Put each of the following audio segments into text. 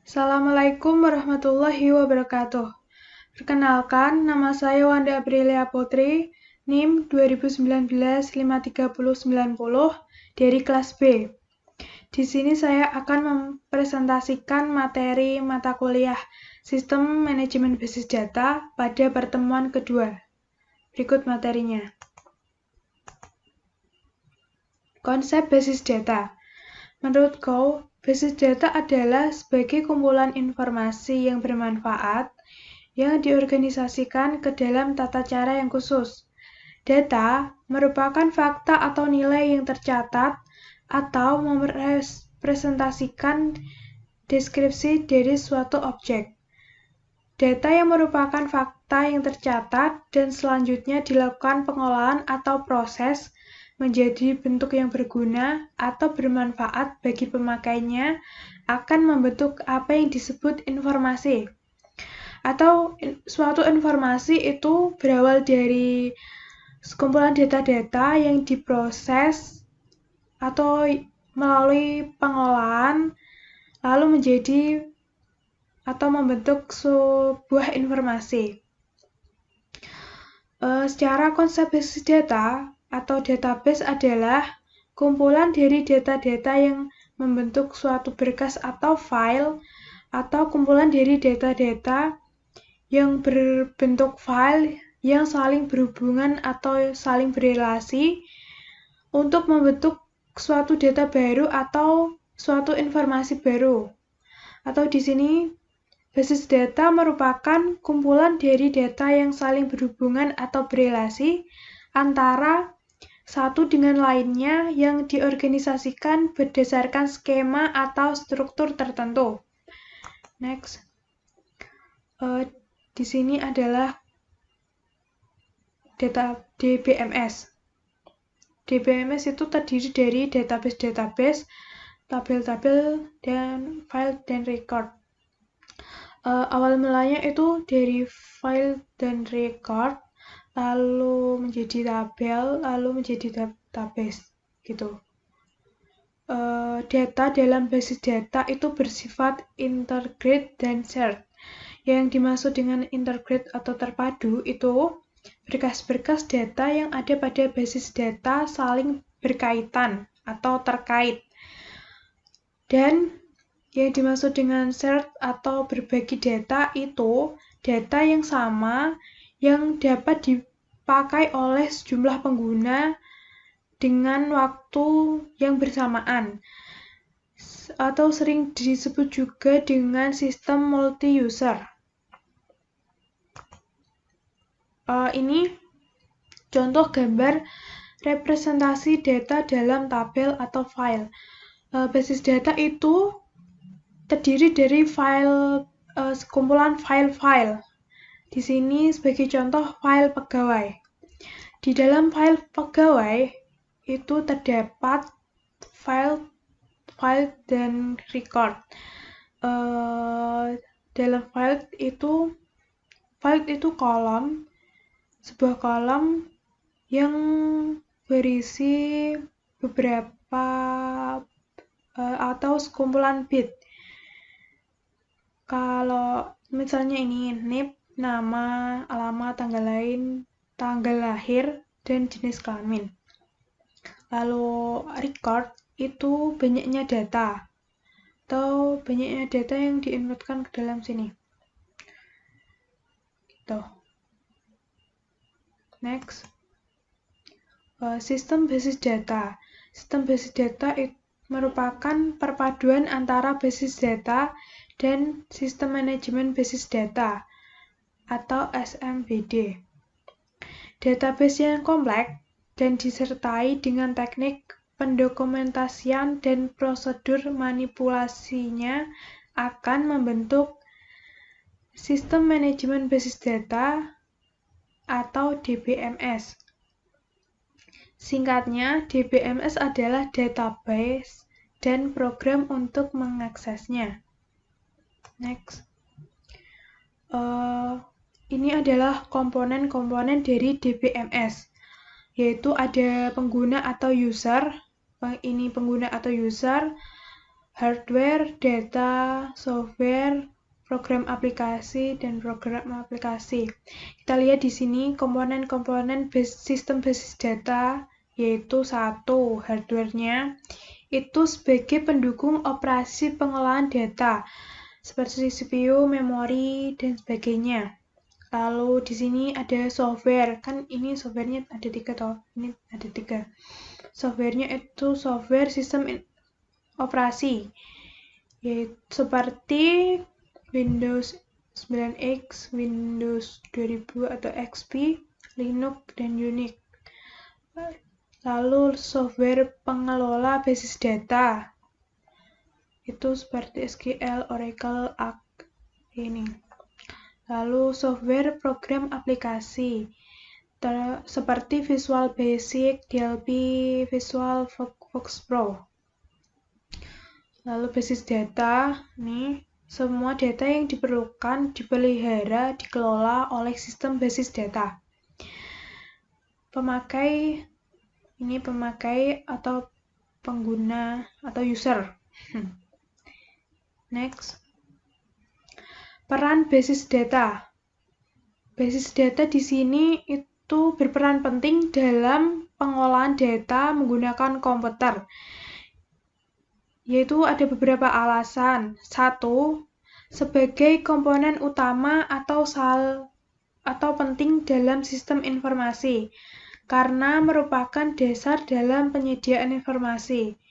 Assalamualaikum warahmatullahi wabarakatuh. Perkenalkan, nama saya Wanda Aprilia Putri, NIM 2019-53090 dari kelas B. Di sini saya akan mempresentasikan materi mata kuliah Sistem Manajemen Basis Data pada pertemuan kedua. Berikut materinya. Konsep basis data. Menurutku, basis data adalah sebagai kumpulan informasi yang bermanfaat yang diorganisasikan ke dalam tata cara yang khusus. Data merupakan fakta atau nilai yang tercatat atau merepresentasikan deskripsi dari suatu objek. Data yang merupakan fakta yang tercatat dan selanjutnya dilakukan pengolahan atau proses menjadi bentuk yang berguna atau bermanfaat bagi pemakainya akan membentuk apa yang disebut informasi. Atau suatu informasi itu berawal dari sekumpulan data-data yang diproses atau melalui pengolahan lalu menjadi atau membentuk sebuah informasi. Secara konsep basis data atau database adalah kumpulan dari data-data yang membentuk suatu berkas atau file atau kumpulan dari data-data yang berbentuk file yang saling berhubungan atau saling berrelasi untuk membentuk suatu data baru atau suatu informasi baru. Atau di sini basis data merupakan kumpulan dari data yang saling berhubungan atau berrelasi antara satu dengan lainnya yang diorganisasikan berdasarkan skema atau struktur tertentu. Next. Di sini adalah data DBMS. DBMS itu terdiri dari database, tabel-tabel, dan file dan record. Awal mulanya itu dari file dan record, lalu menjadi tabel, lalu menjadi database, gitu. Data dalam basis data itu bersifat integrate dan shared. Yang dimaksud dengan integrate atau terpadu itu berkas-berkas data yang ada pada basis data saling berkaitan atau terkait. Dan yang dimaksud dengan shared atau berbagi data itu data yang sama yang dapat dipakai oleh sejumlah pengguna dengan waktu yang bersamaan atau sering disebut juga dengan sistem multi-user. Ini contoh gambar representasi data dalam tabel atau file. Basis data itu terdiri dari kumpulan file-file. Di sini sebagai contoh file pegawai. Di dalam file pegawai itu terdapat file dan record. Dalam file itu kolom, sebuah kolom yang berisi beberapa atau sekumpulan bit. Kalau misalnya ini NIP, nama, alamat, tanggal lahir, dan jenis kelamin. Lalu record itu banyaknya data atau banyaknya data yang diinputkan ke dalam sini. Gitu. Next. Sistem basis data. Sistem basis data merupakan perpaduan antara basis data dan sistem manajemen basis data atau SMBD. Database yang kompleks dan disertai dengan teknik pendokumentasian dan prosedur manipulasinya akan membentuk sistem manajemen basis data atau DBMS. Singkatnya, DBMS adalah database dan program untuk mengaksesnya. Next. Ini adalah komponen-komponen dari DBMS, yaitu ada pengguna atau user. Ini pengguna atau user, hardware, data, software, program aplikasi, dan program aplikasi. Kita lihat di sini komponen-komponen sistem basis data, yaitu satu, hardware-nya itu sebagai pendukung operasi pengolahan data, seperti CPU, memori, dan sebagainya. Lalu di sini ada software, kan ini softwarenya ada 3 toh, ini ada 3. Softwarenya itu software sistem operasi, yaitu seperti Windows 9X, Windows 2000 atau XP, Linux, dan Unix. Lalu software pengelola basis data, itu seperti SQL, Oracle, Arc, ini. Lalu software program aplikasi seperti Visual Basic, DLP, Visual Fox Pro. Lalu basis data, nih semua data yang diperlukan, dipelihara, dikelola oleh sistem basis data. Pemakai, ini pemakai atau pengguna atau user. Next. Peran basis data. Basis data di sini itu berperan penting dalam pengolahan data menggunakan komputer. Yaitu ada beberapa alasan. Satu, sebagai komponen utama atau penting dalam sistem informasi, karena merupakan dasar dalam penyediaan informasi.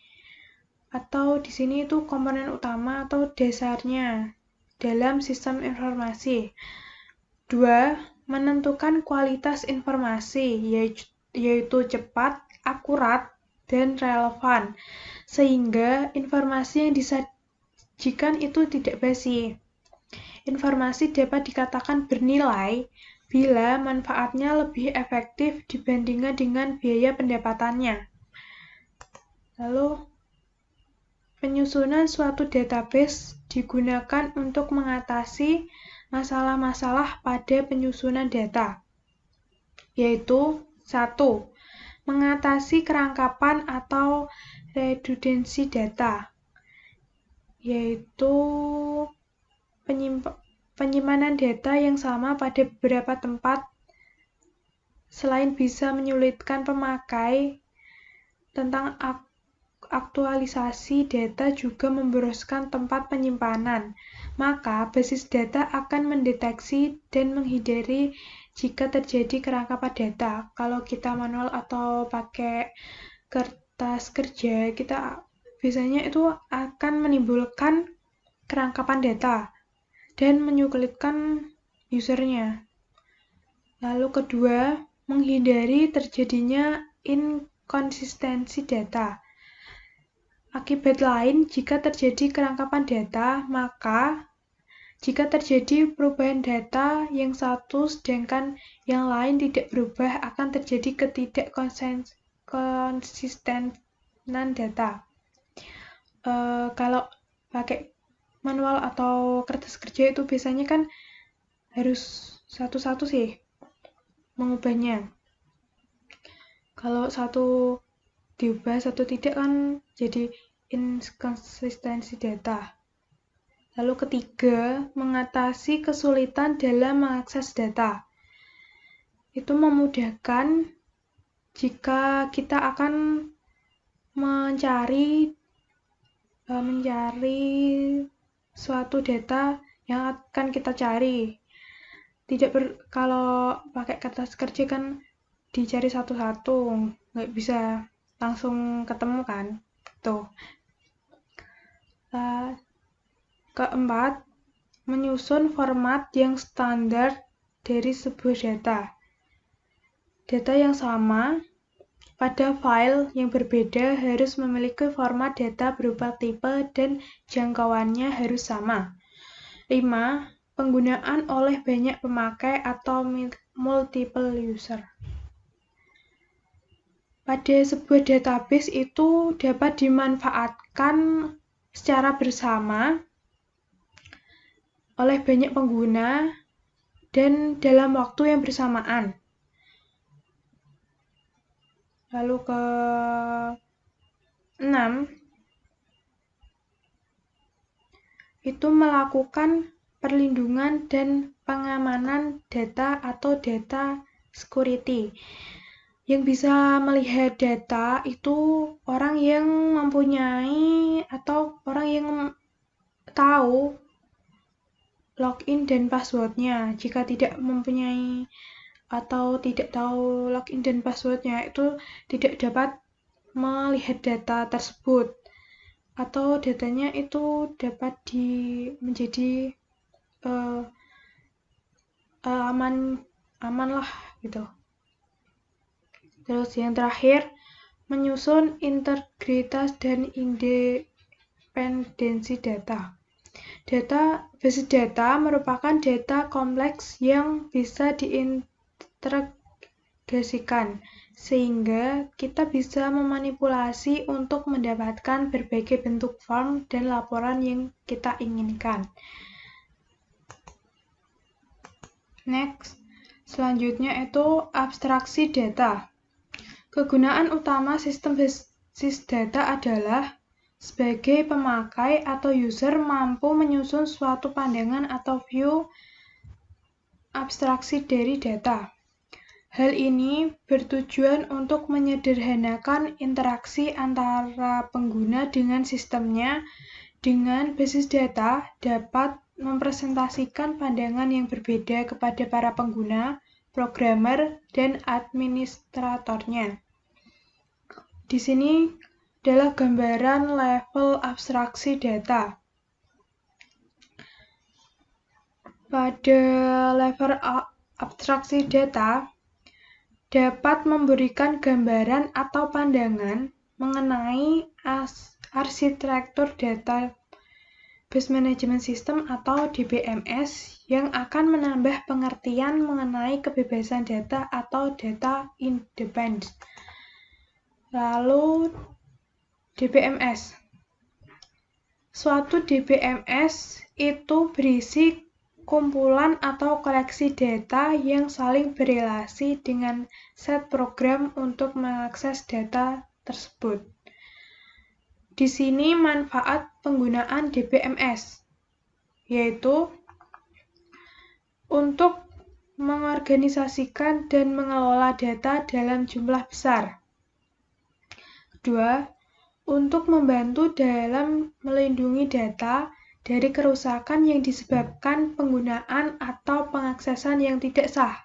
Atau di sini itu komponen utama atau dasarnya dalam sistem informasi. 2. Menentukan kualitas informasi, yaitu cepat, akurat, dan relevan, sehingga informasi yang disajikan itu tidak basi. Informasi dapat dikatakan bernilai bila manfaatnya lebih efektif dibandingkan dengan biaya pendapatannya. Lalu, penyusunan suatu database digunakan untuk mengatasi masalah-masalah pada penyusunan data, yaitu 1. Mengatasi kerangkapan atau redundansi data, yaitu penyimpanan data yang sama pada beberapa tempat. Selain bisa menyulitkan pemakai tentang aktualisasi data, juga memboroskan tempat penyimpanan. Maka basis data akan mendeteksi dan menghindari jika terjadi kerangkapan data. Kalau kita manual atau pakai kertas kerja, kita biasanya itu akan menimbulkan kerangkapan data dan menyulitkan usernya. Lalu kedua, menghindari terjadinya inkonsistensi data. Akibat lain, jika terjadi kerangkapan data, maka jika terjadi perubahan data yang satu sedangkan yang lain tidak berubah, akan terjadi ketidakkonsistenan data. Kalau pakai manual atau kertas kerja itu biasanya kan harus satu-satu sih mengubahnya. Kalau satu diubah, satu tidak, kan jadi inkonsistensi data. Lalu ketiga, mengatasi kesulitan dalam mengakses data. Itu memudahkan jika kita akan mencari suatu data yang akan kita cari. Kalau pakai kertas kerja kan dicari satu-satu, nggak bisa langsung ketemu kan. Tuh. Keempat, menyusun format yang standar dari sebuah data. Data yang sama pada file yang berbeda harus memiliki format data berupa tipe dan jangkauannya harus sama. 5. Penggunaan oleh banyak pemakai atau multiple user. Pada sebuah database itu dapat dimanfaatkan secara bersama oleh banyak pengguna dan dalam waktu yang bersamaan. Lalu ke 6, itu melakukan perlindungan dan pengamanan data atau data security. Yang bisa melihat data itu orang yang mempunyai atau orang yang tahu login dan passwordnya. Jika tidak mempunyai atau tidak tahu login dan passwordnya, itu tidak dapat melihat data tersebut. Atau datanya itu dapat menjadi aman lah gitu. Terus yang terakhir, menyusun integritas dan independensi data. Basis data merupakan data kompleks yang bisa diintegrasikan, sehingga kita bisa memanipulasi untuk mendapatkan berbagai bentuk form dan laporan yang kita inginkan. Next, selanjutnya itu abstraksi data. Kegunaan utama sistem basis data adalah sebagai pemakai atau user mampu menyusun suatu pandangan atau view abstraksi dari data. Hal ini bertujuan untuk menyederhanakan interaksi antara pengguna dengan sistemnya. Dengan basis data dapat mempresentasikan pandangan yang berbeda kepada para pengguna, programmer, dan administratornya. Di sini adalah gambaran level abstraksi data. Pada level abstraksi data, dapat memberikan gambaran atau pandangan mengenai arsitektur Database Management System atau DBMS yang akan menambah pengertian mengenai kebebasan data atau data independence. Lalu DBMS. Suatu DBMS itu berisi kumpulan atau koleksi data yang saling berelasi dengan set program untuk mengakses data tersebut. Di sini manfaat penggunaan DBMS, yaitu untuk mengorganisasikan dan mengelola data dalam jumlah besar. Kedua, untuk membantu dalam melindungi data dari kerusakan yang disebabkan penggunaan atau pengaksesan yang tidak sah.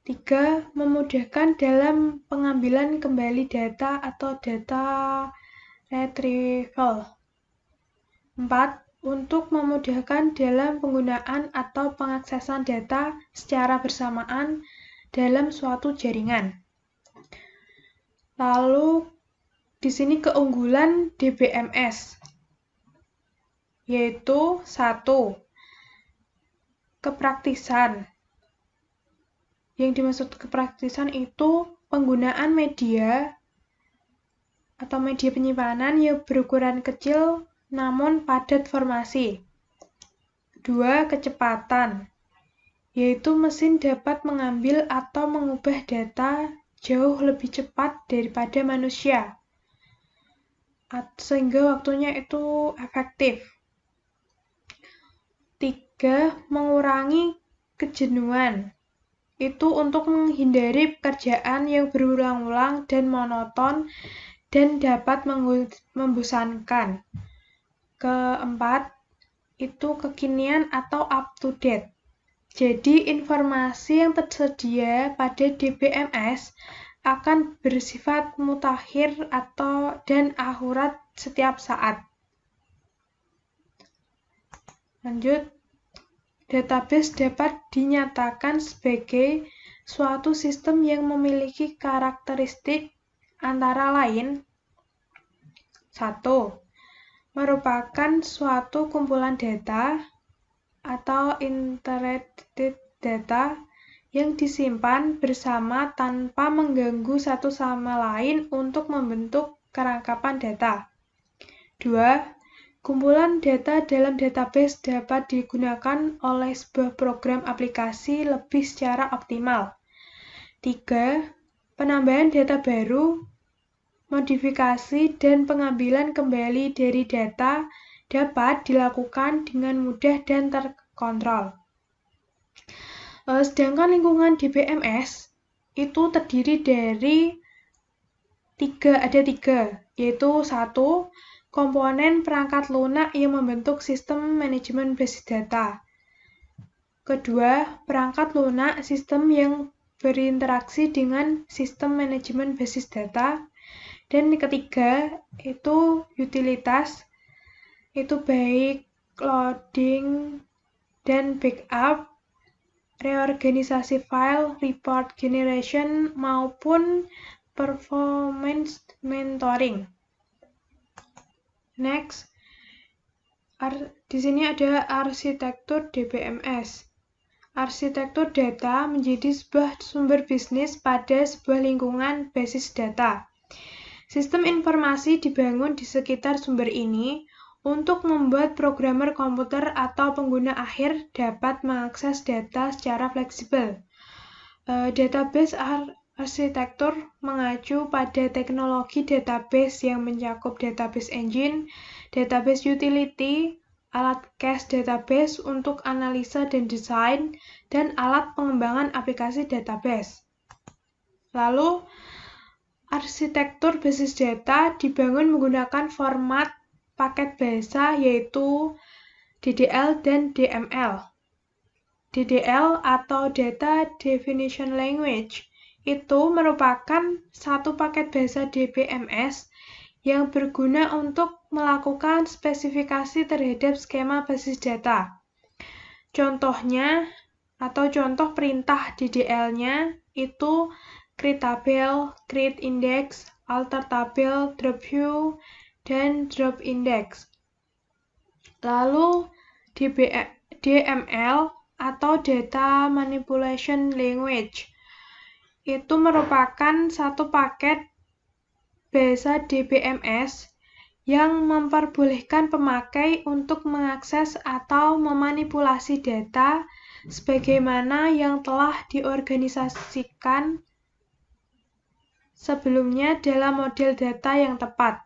3. Memudahkan dalam pengambilan kembali data atau data retrieval. 4. Untuk memudahkan dalam penggunaan atau pengaksesan data secara bersamaan dalam suatu jaringan. Lalu, di sini keunggulan DBMS, yaitu 1. Kepraktisan. Yang dimaksud kepraktisan itu penggunaan media atau media penyimpanan yang berukuran kecil namun padat formasi. 2. Kecepatan, yaitu mesin dapat mengambil atau mengubah data jauh lebih cepat daripada manusia, sehingga waktunya itu efektif. 3. Mengurangi kejenuhan. Itu untuk menghindari pekerjaan yang berulang-ulang dan monoton dan dapat membosankan. 4. Itu kekinian atau up to date. Jadi informasi yang tersedia pada DBMS akan bersifat mutakhir dan akurat setiap saat. Lanjut. Database dapat dinyatakan sebagai suatu sistem yang memiliki karakteristik antara lain 1. Merupakan suatu kumpulan data atau integrated data yang disimpan bersama tanpa mengganggu satu sama lain untuk membentuk kerangkapan data. 2. Kumpulan data dalam database dapat digunakan oleh sebuah program aplikasi lebih secara optimal. 3. Penambahan data baru, modifikasi, dan pengambilan kembali dari data dapat dilakukan dengan mudah dan terkontrol. Sedangkan lingkungan DBMS itu terdiri dari ada tiga, yaitu satu, komponen perangkat lunak yang membentuk sistem manajemen basis data. Kedua, perangkat lunak sistem yang berinteraksi dengan sistem manajemen basis data. Dan ketiga, itu utilitas, itu baik loading dan backup, reorganisasi file, report generation, maupun performance monitoring. Next, di sini ada arsitektur DBMS. Arsitektur data menjadi sebuah sumber bisnis pada sebuah lingkungan basis data. Sistem informasi dibangun di sekitar sumber ini untuk membuat programmer komputer atau pengguna akhir dapat mengakses data secara fleksibel. Database arsitektur mengacu pada teknologi database yang mencakup database engine, database utility, alat cache database untuk analisa dan desain, dan alat pengembangan aplikasi database. Lalu, arsitektur basis data dibangun menggunakan format paket bahasa yaitu DDL dan DML. DDL atau Data Definition Language itu merupakan satu paket bahasa DBMS yang berguna untuk melakukan spesifikasi terhadap skema basis data. Contohnya atau contoh perintah DDL-nya itu create tabel, create index, alter tabel, drop view, dan drop index. Lalu DML atau Data Manipulation Language itu merupakan satu paket bahasa DBMS yang memperbolehkan pemakai untuk mengakses atau memanipulasi data sebagaimana yang telah diorganisasikan sebelumnya dalam model data yang tepat.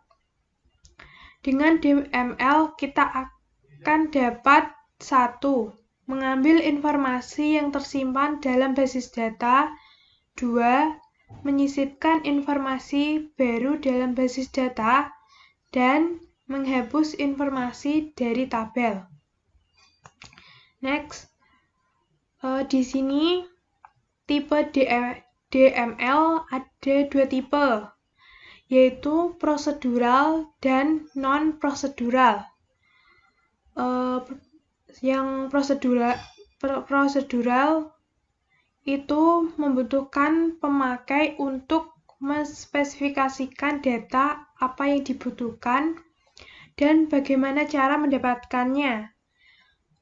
Dengan DML, kita akan dapat 1. Mengambil informasi yang tersimpan dalam basis data. 2. Menyisipkan informasi baru dalam basis data. Dan menghapus informasi dari tabel. Next, di sini tipe DML ada dua tipe, yaitu prosedural dan non-prosedural. Yang prosedural itu membutuhkan pemakai untuk menspesifikasikan data apa yang dibutuhkan dan bagaimana cara mendapatkannya.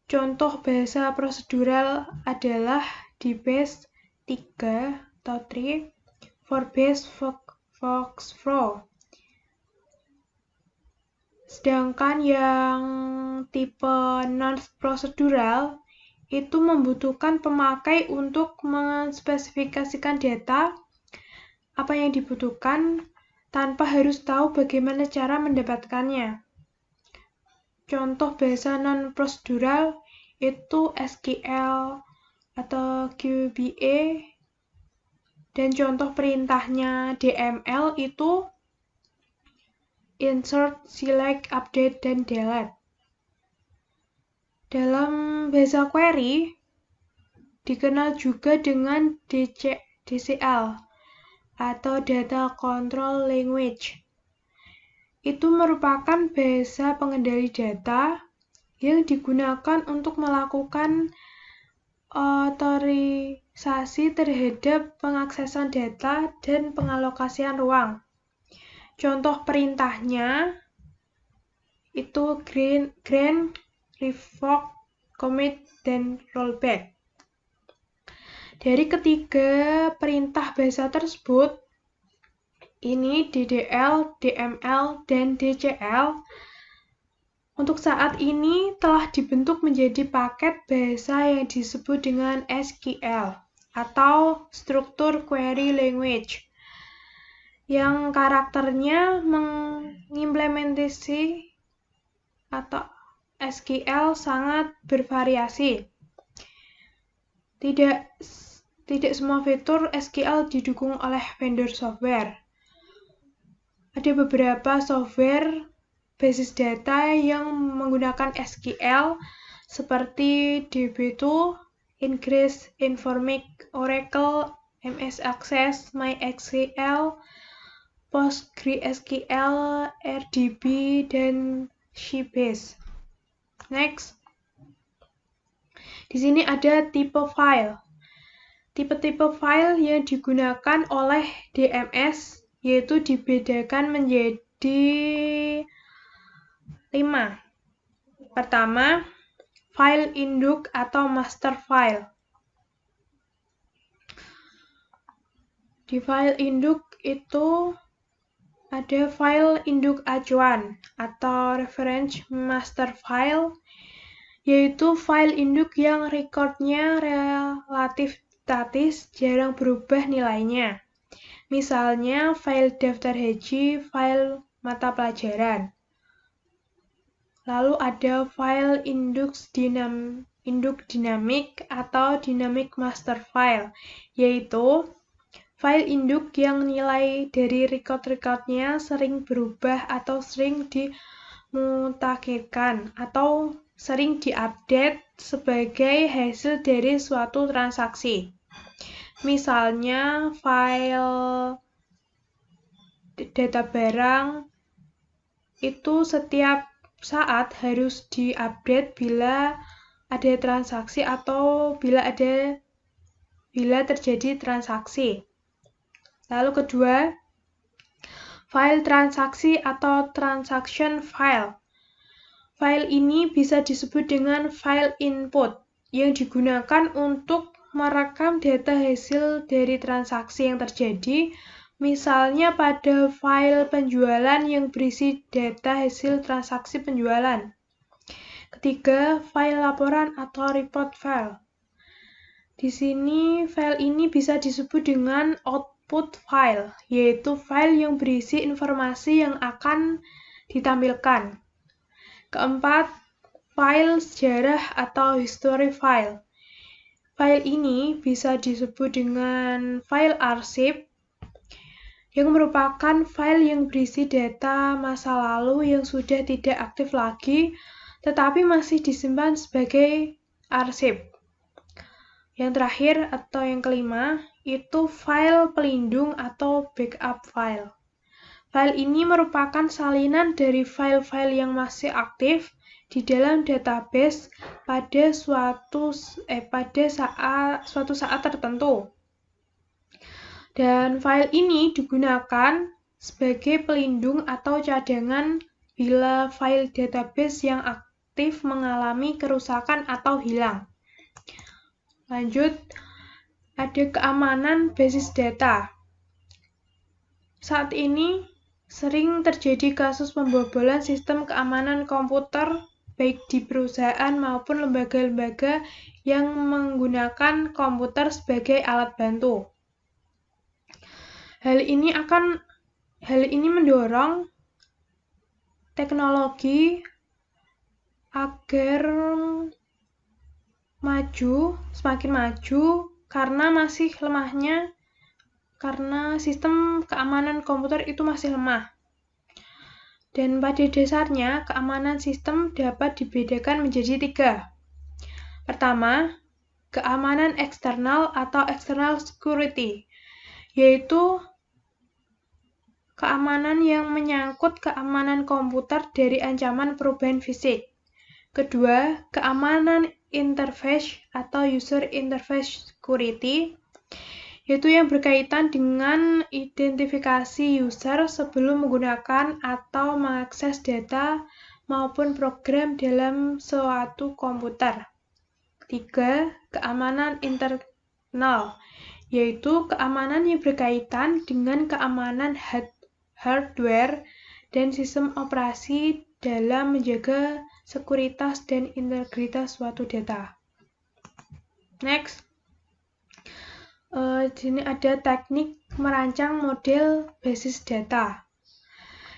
Contoh bahasa prosedural adalah DBase 3 atau 3, Forbase, Foxflow. Sedangkan yang tipe non-prosedural itu membutuhkan pemakai untuk menspesifikasikan data apa yang dibutuhkan tanpa harus tahu bagaimana cara mendapatkannya. Contoh bahasa non-prosedural itu SQL atau QBA, dan contoh perintahnya DML itu insert, select, update, dan delete. Dalam bahasa query dikenal juga dengan DCL atau Data Control Language. Itu merupakan bahasa pengendali data yang digunakan untuk melakukan otorisasi terhadap pengaksesan data dan pengalokasian ruang. Contoh perintahnya itu grant, revoke, commit, dan rollback. Dari ketiga perintah bahasa tersebut, ini DDL, DML, dan DCL untuk saat ini telah dibentuk menjadi paket bahasa yang disebut dengan SQL atau Structured Query Language yang karakternya mengimplementasi atau SQL sangat bervariasi. Tidak semua fitur SQL didukung oleh vendor software. Ada beberapa software basis data yang menggunakan SQL seperti DB2, Ingress, Informix, Oracle, MS Access, MySQL, PostgreSQL, RDB, dan Sybase. Next. Di sini ada tipe file. Tipe-tipe file yang digunakan oleh DMS yaitu dibedakan menjadi 5. Pertama, file induk atau master file. Di file induk itu ada file induk acuan atau reference master file, yaitu file induk yang recordnya relatif statis, jarang berubah nilainya. Misalnya file daftar haji, file mata pelajaran. Lalu ada file induk dinamik atau dynamic master file, yaitu file induk yang nilai dari record-recordnya sering berubah atau sering dimutakhirkan atau sering diupdate sebagai hasil dari suatu transaksi. Misalnya file data barang itu setiap saat harus diupdate bila ada transaksi atau bila terjadi transaksi. Lalu kedua, file transaksi atau transaction file. File ini bisa disebut dengan file input yang digunakan untuk merekam data hasil dari transaksi yang terjadi, misalnya pada file penjualan yang berisi data hasil transaksi penjualan. Ketiga, file laporan atau report file. Di sini file ini bisa disebut dengan output file, yaitu file yang berisi informasi yang akan ditampilkan. Keempat, file sejarah atau history file. File ini bisa disebut dengan file arsip, yang merupakan file yang berisi data masa lalu yang sudah tidak aktif lagi, tetapi masih disimpan sebagai arsip. Yang terakhir atau yang kelima, itu file pelindung atau backup file. File ini merupakan salinan dari file-file yang masih aktif di dalam database pada suatu saat tertentu. Dan file ini digunakan sebagai pelindung atau cadangan bila file database yang aktif mengalami kerusakan atau hilang. Lanjut, ada keamanan basis data. Saat ini sering terjadi kasus pembobolan sistem keamanan komputer baik di perusahaan maupun lembaga-lembaga yang menggunakan komputer sebagai alat bantu. Hal ini mendorong teknologi agar semakin maju karena sistem keamanan komputer itu masih lemah. Dan pada dasarnya, keamanan sistem dapat dibedakan menjadi 3. Pertama, keamanan eksternal atau external security, yaitu keamanan yang menyangkut keamanan komputer dari ancaman perubahan fisik. Kedua, keamanan interface atau user interface security, yaitu yang berkaitan dengan identifikasi user sebelum menggunakan atau mengakses data maupun program dalam suatu komputer. Ketiga, keamanan internal, yaitu keamanan yang berkaitan dengan keamanan hardware dan sistem operasi dalam menjaga sekuritas dan integritas suatu data. Next. Di sini ada teknik merancang model basis data.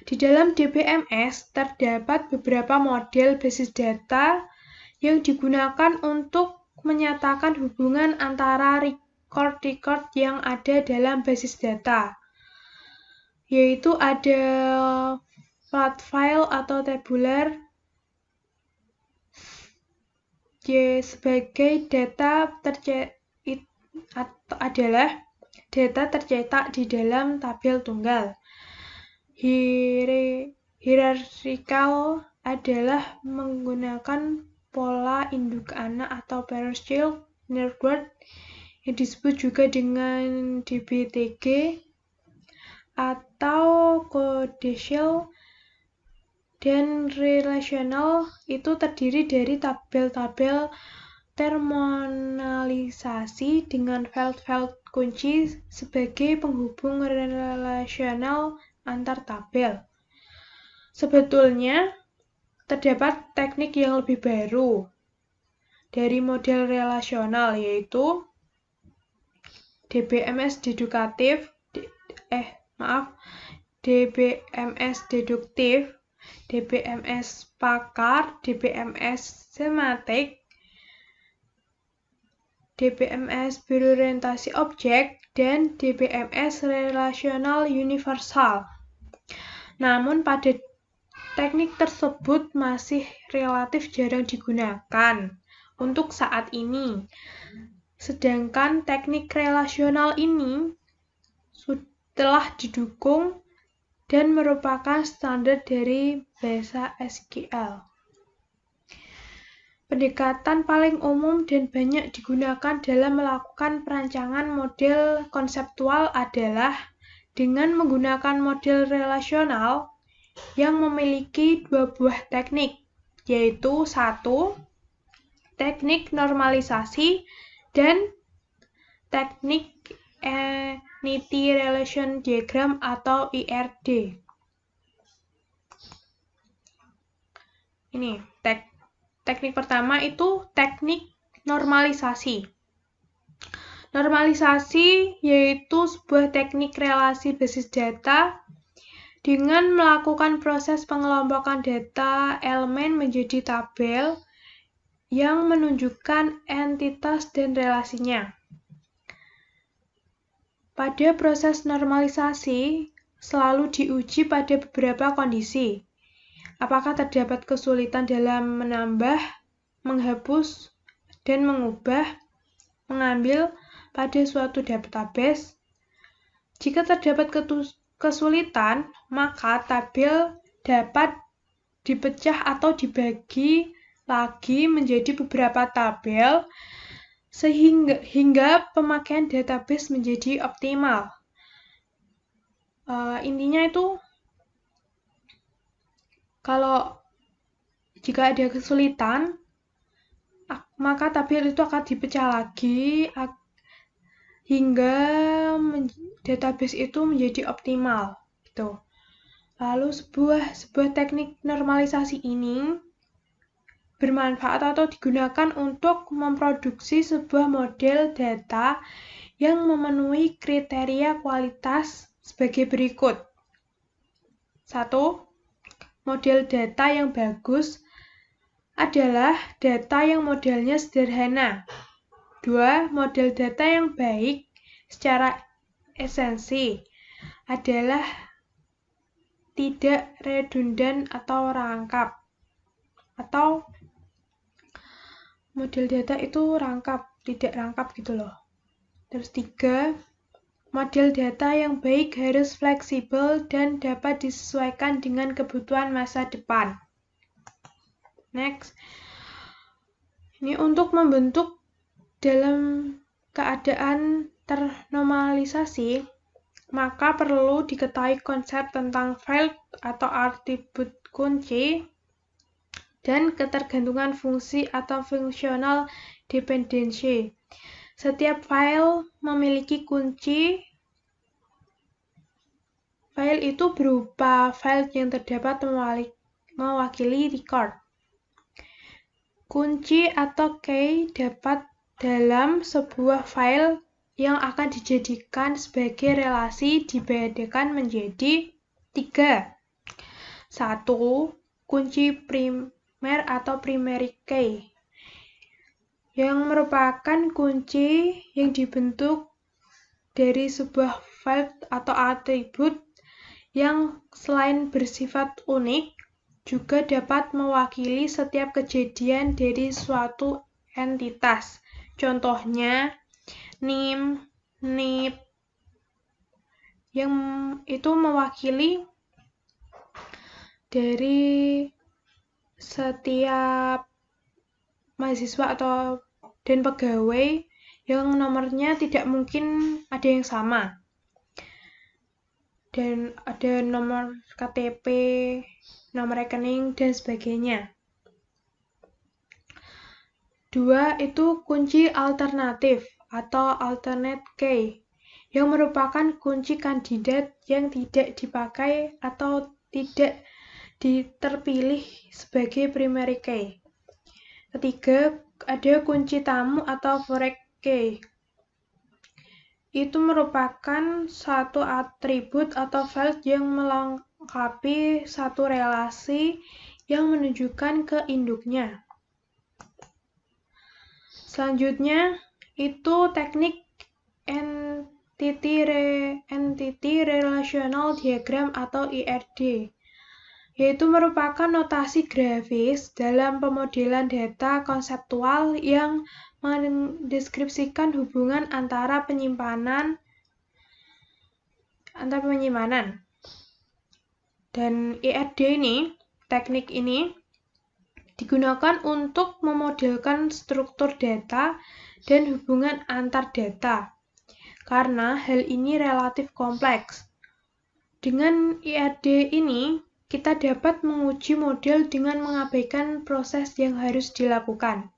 Di dalam DBMS terdapat beberapa model basis data yang digunakan untuk menyatakan hubungan antara record-record yang ada dalam basis data, yaitu ada flat file atau tabular sebagai data adalah data tercetak di dalam tabel tunggal. Hierarchical adalah menggunakan pola induk anak atau parent-child network yang disebut juga dengan DBTG atau codicial, dan relational itu terdiri dari tabel-tabel terminalisasi dengan file-file kunci sebagai penghubung relasional antar tabel. Sebetulnya, terdapat teknik yang lebih baru dari model relasional, yaitu DBMS deduktif, DBMS deduktif, DBMS pakar, DBMS semantik, DBMS berorientasi objek, dan DBMS relasional universal. Namun pada teknik tersebut masih relatif jarang digunakan untuk saat ini. Sedangkan teknik relasional ini telah didukung dan merupakan standar dari bahasa SQL. Pendekatan paling umum dan banyak digunakan dalam melakukan perancangan model konseptual adalah dengan menggunakan model relasional yang memiliki dua buah teknik, yaitu 1. Teknik normalisasi dan teknik Entity Relation Diagram atau IRD. Ini teknik pertama itu teknik normalisasi. Normalisasi yaitu sebuah teknik relasi basis data dengan melakukan proses pengelompokan data elemen menjadi tabel yang menunjukkan entitas dan relasinya. Pada proses normalisasi selalu diuji pada beberapa kondisi. Apakah terdapat kesulitan dalam menambah, menghapus, dan mengubah, mengambil pada suatu database? Jika terdapat kesulitan, maka tabel dapat dipecah atau dibagi lagi menjadi beberapa tabel hingga pemakaian database menjadi optimal. Intinya itu, kalau jika ada kesulitan, maka tabel itu akan dipecah lagi hingga database itu menjadi optimal. Gitu. Lalu sebuah teknik normalisasi ini bermanfaat atau digunakan untuk memproduksi sebuah model data yang memenuhi kriteria kualitas sebagai berikut. 1. Model data yang bagus adalah data yang modelnya sederhana. 2. Model data yang baik secara esensi adalah tidak redundan atau rangkap. Atau model data itu tidak rangkap gitu loh. Terus 3, model data yang baik harus fleksibel dan dapat disesuaikan dengan kebutuhan masa depan. Next. Ini untuk membentuk dalam keadaan ternormalisasi, maka perlu diketahui konsep tentang file atau atribut kunci dan ketergantungan fungsi atau functional dependency. Setiap file memiliki kunci. File itu berupa file yang terdapat mewakili record. Kunci atau key dapat dalam sebuah file yang akan dijadikan sebagai relasi dibedakan menjadi 3. 1. Kunci primer atau primary key, yang merupakan kunci yang dibentuk dari sebuah file atau atribut yang selain bersifat unik, juga dapat mewakili setiap kejadian dari suatu entitas. Contohnya, name, nip, yang itu mewakili dari setiap mahasiswa dan pegawai yang nomornya tidak mungkin ada yang sama. Dan ada nomor KTP, nomor rekening, dan sebagainya. 2. Itu kunci alternatif atau alternate key, yang merupakan kunci kandidat yang tidak dipakai atau tidak terpilih sebagai primary key. 3. Ada kunci tamu atau foreign key. Itu merupakan satu atribut atau file yang melengkapi satu relasi yang menunjukkan ke induknya. Selanjutnya, itu teknik Entity Relational Diagram atau ERD, yaitu merupakan notasi grafis dalam pemodelan data konseptual yang mendeskripsikan hubungan antar penyimpanan. Dan ERD ini, teknik ini digunakan untuk memodelkan struktur data dan hubungan antar data, karena hal ini relatif kompleks. Dengan ERD ini, kita dapat menguji model dengan mengabaikan proses yang harus dilakukan.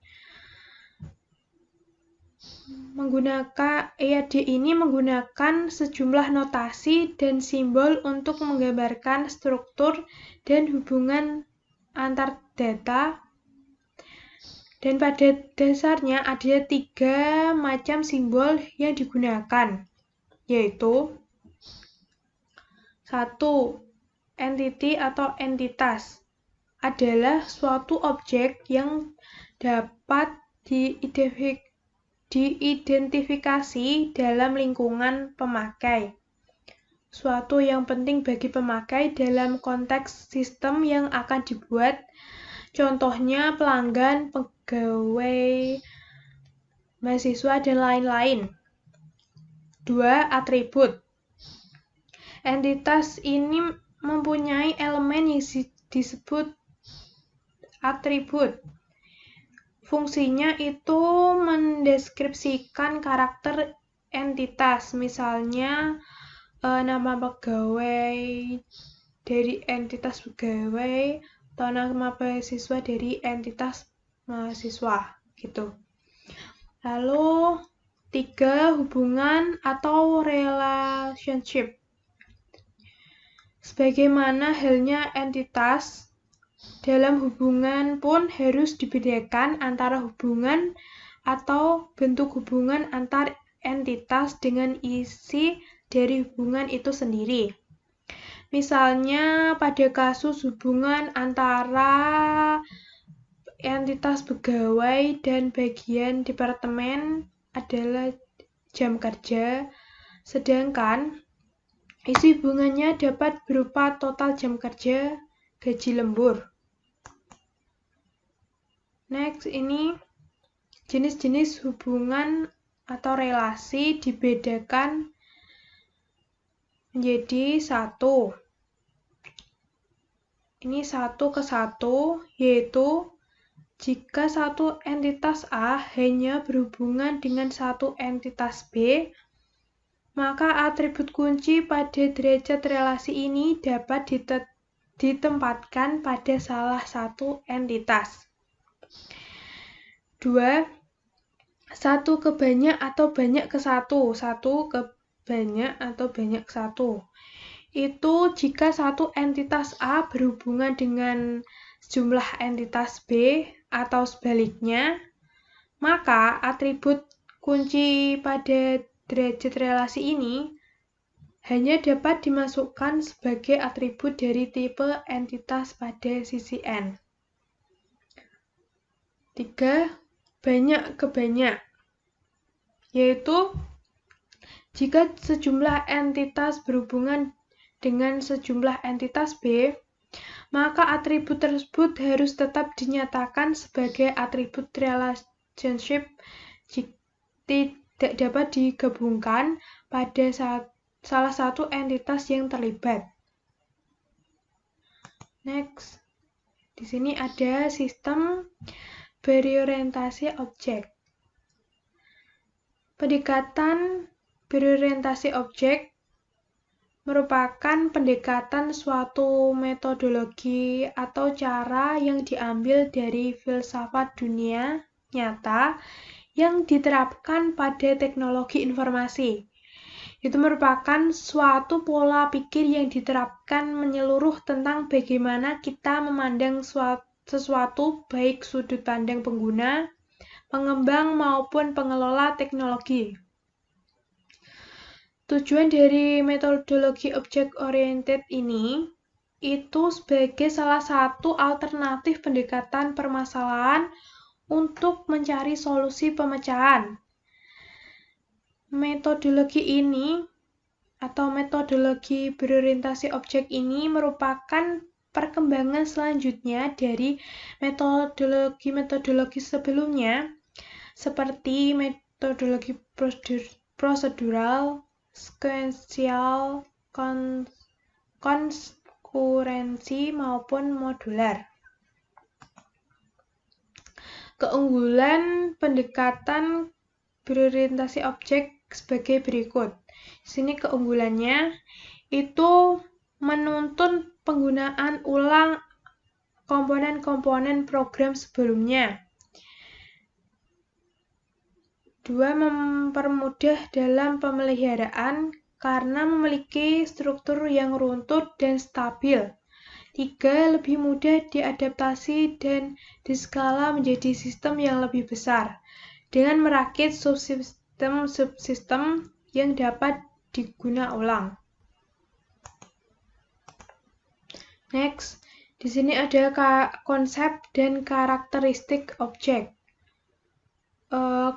ERD ini menggunakan sejumlah notasi dan simbol untuk menggambarkan struktur dan hubungan antar data. Dan pada dasarnya ada 3 macam simbol yang digunakan, yaitu 1. Entity atau entitas adalah suatu objek yang dapat diidentifikasi dalam lingkungan pemakai, suatu yang penting bagi pemakai dalam konteks sistem yang akan dibuat, contohnya pelanggan, pegawai, mahasiswa, dan lain-lain. 2. Atribut. Entitas ini mempunyai elemen yang disebut atribut. Fungsinya itu mendeskripsikan karakter entitas, misalnya nama pegawai dari entitas pegawai atau nama mahasiswa dari entitas mahasiswa, gitu. Lalu 3. Hubungan atau relationship. Sebagaimana halnya entitas, dalam hubungan pun harus dibedakan antara hubungan atau bentuk hubungan antar entitas dengan isi dari hubungan itu sendiri. Misalnya pada kasus hubungan antara entitas pegawai dan bagian departemen adalah jam kerja, sedangkan isi hubungannya dapat berupa total jam kerja, gaji lembur. Next, ini jenis-jenis hubungan atau relasi dibedakan menjadi 1. Ini 1 ke 1, yaitu jika satu entitas A hanya berhubungan dengan satu entitas B, maka atribut kunci pada derajat relasi ini dapat ditempatkan pada salah satu entitas. 2. 1 ke banyak atau banyak ke 1. 1 ke banyak atau banyak ke 1. Itu jika satu entitas A berhubungan dengan sejumlah entitas B atau sebaliknya, maka atribut kunci pada derajat relasi ini hanya dapat dimasukkan sebagai atribut dari tipe entitas pada sisi N. 3. Banyak ke banyak, yaitu jika sejumlah entitas berhubungan dengan sejumlah entitas B, maka atribut tersebut harus tetap dinyatakan sebagai atribut relationship jika tidak dapat digabungkan pada salah satu entitas yang terlibat. Next, di sini ada sistem berorientasi objek. Pendekatan berorientasi objek merupakan pendekatan suatu metodologi atau cara yang diambil dari filsafat dunia nyata yang diterapkan pada teknologi informasi. Itu merupakan suatu pola pikir yang diterapkan menyeluruh tentang bagaimana kita memandang sesuatu, baik sudut pandang pengguna, pengembang, maupun pengelola teknologi. Tujuan dari metodologi object-oriented ini itu sebagai salah satu alternatif pendekatan permasalahan untuk mencari solusi pemecahan. Metodologi ini atau metodologi berorientasi objek ini merupakan perkembangan selanjutnya dari metodologi sebelumnya seperti metodologi prosedural, sekuensial, konskurensi maupun modular. Keunggulan pendekatan berorientasi objek sebagai berikut. Di sini keunggulannya itu menuntun penggunaan ulang komponen-komponen program sebelumnya. 2. Mempermudah dalam pemeliharaan karena memiliki struktur yang runtut dan stabil. 3. Lebih mudah diadaptasi dan diskala menjadi sistem yang lebih besar dengan merakit subsistem yang dapat diguna ulang. Next, di sini ada konsep dan karakteristik objek.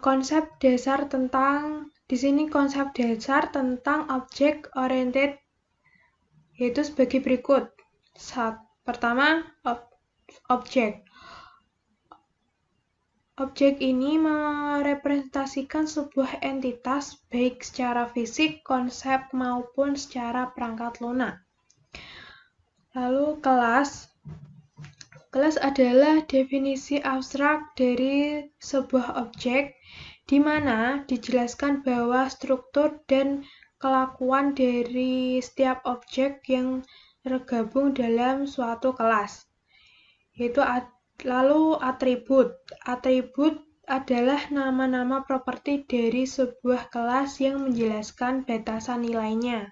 Konsep dasar tentang object oriented yaitu sebagai berikut. Pertama, objek. Objek ini merepresentasikan sebuah entitas baik secara fisik, konsep maupun secara perangkat lunak. Lalu kelas. Kelas adalah definisi abstrak dari sebuah objek, di mana dijelaskan bahwa struktur dan kelakuan dari setiap objek yang tergabung dalam suatu kelas. Lalu atribut. Atribut adalah nama-nama properti dari sebuah kelas yang menjelaskan batasan nilainya.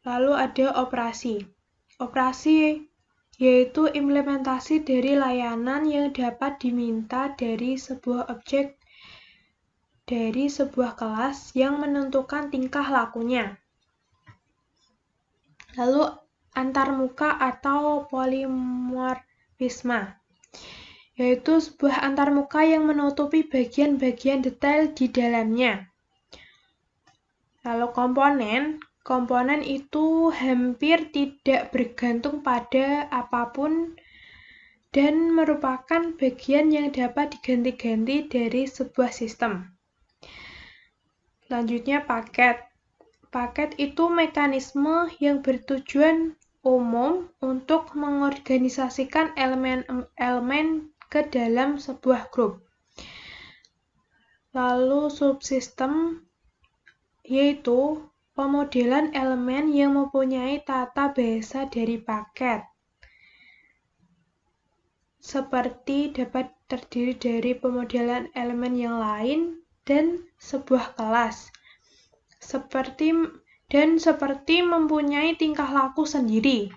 Lalu ada operasi. Operasi yaitu implementasi dari layanan yang dapat diminta dari sebuah objek dari sebuah kelas yang menentukan tingkah lakunya. Lalu antarmuka atau polimorfisme, yaitu sebuah antarmuka yang menutupi bagian-bagian detail di dalamnya. Lalu komponen itu hampir tidak bergantung pada apapun dan merupakan bagian yang dapat diganti-ganti dari sebuah sistem. Selanjutnya paket. Paket itu mekanisme yang bertujuan umum untuk mengorganisasikan elemen-elemen ke dalam sebuah grup. Lalu subsistem yaitu pemodelan elemen yang mempunyai tata bahasa dari paket. Seperti dapat terdiri dari pemodelan elemen yang lain dan sebuah kelas. Seperti mempunyai tingkah laku sendiri.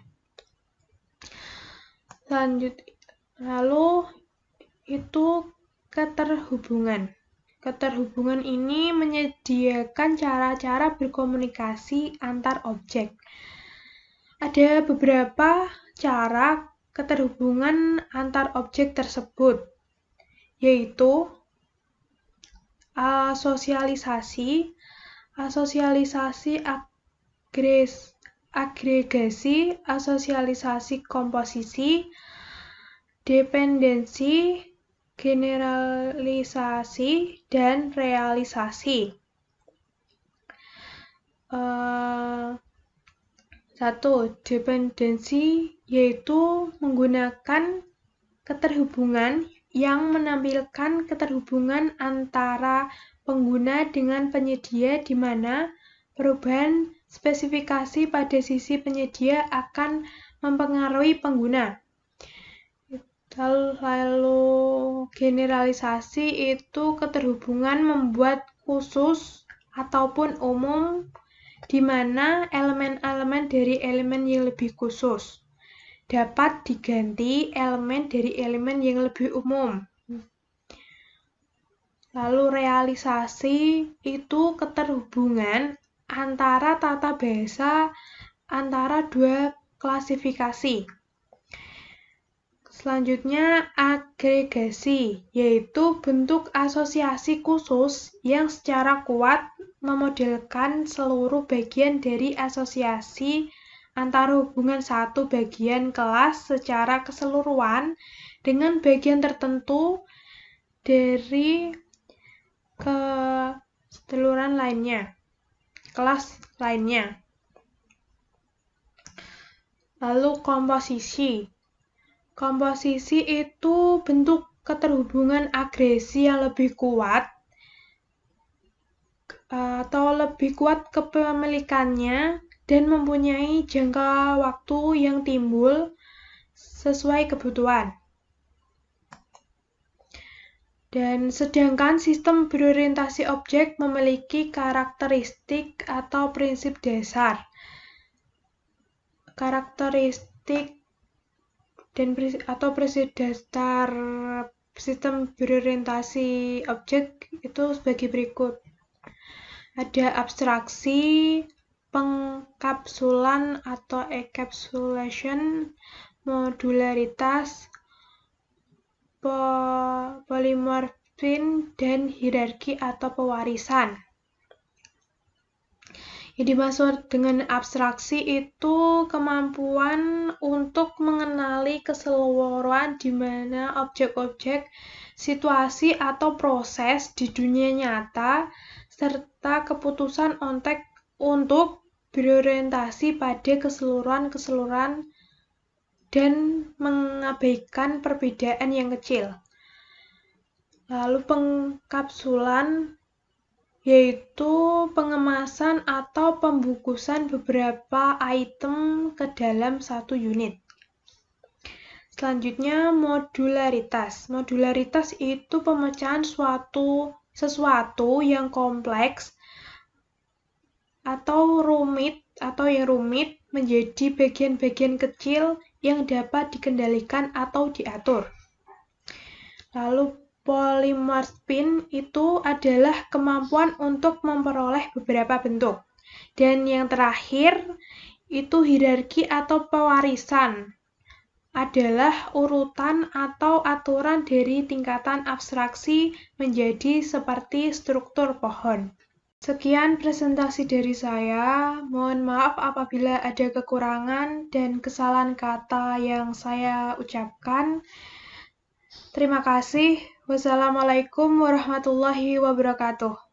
Lalu itu keterhubungan. Keterhubungan ini menyediakan cara-cara berkomunikasi antar objek. Ada beberapa cara keterhubungan antar objek tersebut, yaitu asosialisasi, agregasi, asosialisasi komposisi, dependensi, generalisasi, dan realisasi. 1. Dependensi yaitu menggunakan keterhubungan yang menampilkan keterhubungan antara pengguna dengan penyedia di mana perubahan spesifikasi pada sisi penyedia akan mempengaruhi pengguna. Lalu generalisasi itu keterhubungan membuat khusus ataupun umum di mana elemen-elemen dari elemen yang lebih khusus dapat diganti elemen dari elemen yang lebih umum. Lalu realisasi itu keterhubungan antara tata bahasa antara dua klasifikasi. Selanjutnya agregasi, yaitu bentuk asosiasi khusus yang secara kuat memodelkan seluruh bagian dari asosiasi antara hubungan satu bagian kelas secara keseluruhan dengan bagian tertentu dari keseluruhan lainnya, kelas lainnya. Lalu komposisi. Komposisi itu bentuk keterhubungan agresi yang lebih kuat atau lebih kuat kepemilikannya dan mempunyai jangka waktu yang timbul sesuai kebutuhan. Dan sedangkan sistem berorientasi objek memiliki karakteristik atau prinsip dasar. Karakteristik dan atau prinsip dasar sistem berorientasi objek itu sebagai berikut. Ada abstraksi, pengkapsulan atau encapsulation, modularitas, polimorfisme, dan hierarki atau pewarisan. Yang dimaksud dengan abstraksi itu kemampuan untuk mengenali keseluruhan di mana objek-objek, situasi atau proses di dunia nyata, serta keputusan untuk berorientasi pada keseluruhan dan mengabaikan perbedaan yang kecil. Lalu pengkapsulan yaitu pengemasan atau pembungkusan beberapa item ke dalam satu unit. Selanjutnya modularitas. Modularitas itu pemecahan sesuatu yang kompleks atau yang rumit menjadi bagian-bagian kecil yang dapat dikendalikan atau diatur. Lalu polimorfisme itu adalah kemampuan untuk memperoleh beberapa bentuk. Dan yang terakhir itu hierarki atau pewarisan adalah urutan atau aturan dari tingkatan abstraksi menjadi seperti struktur pohon. Sekian presentasi dari saya. Mohon maaf apabila ada kekurangan dan kesalahan kata yang saya ucapkan. Terima kasih. Wassalamualaikum warahmatullahi wabarakatuh.